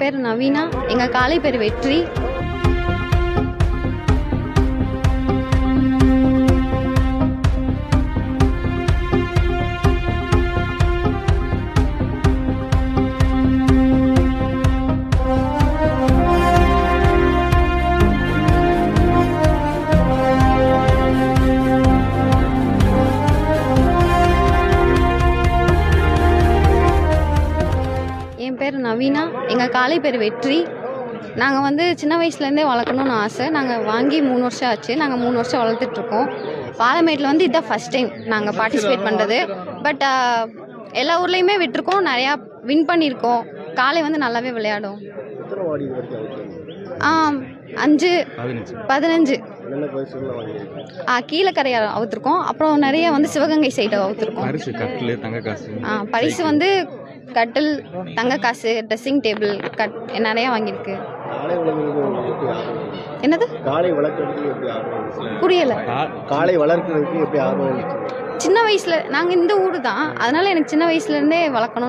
பேர் நவீனா. எங்கள் காலை பேர் வெற்றி. என் பேர் நவீனா. எங்கள் காலை பேர் வெற்றி. நாங்கள் வந்து சின்ன வயசுலேருந்தே வளர்க்கணுன்னு ஆசை. நாங்கள் வாங்கி 3 வருஷம் ஆச்சு. நாங்கள் 3 வருஷம் வளர்த்துட்ருக்கோம். பாலமேட்டில் வந்து இதுதான் ஃபஸ்ட் டைம் நாங்கள் பார்ட்டிசிபேட் பண்ணுறது. பட் எல்லா ஊர்லேயுமே விட்டுருக்கோம், நிறையா வின் பண்ணியிருக்கோம். காலை வந்து நல்லாவே விளையாடும். 5 15 கீழக்கரையை அவுத்துருக்கோம். அப்புறம் நிறைய வந்து சிவகங்கை சைடை அவுத்துருக்கோம். பரிசு வந்து கட்டில், தங்க காசு, ட்ரெஸ்ஸிங் டேபிள், நிறையா வாங்கியிருக்கு. என்னது புரியலை? காளை வளர்க்குறதுக்கு எப்படி ஆர்வம்? சின்ன வயசில் நாங்கள் இந்த ஊர் தான், அதனால் எனக்கு சின்ன வயசுலேருந்தே வளர்க்கணும்னு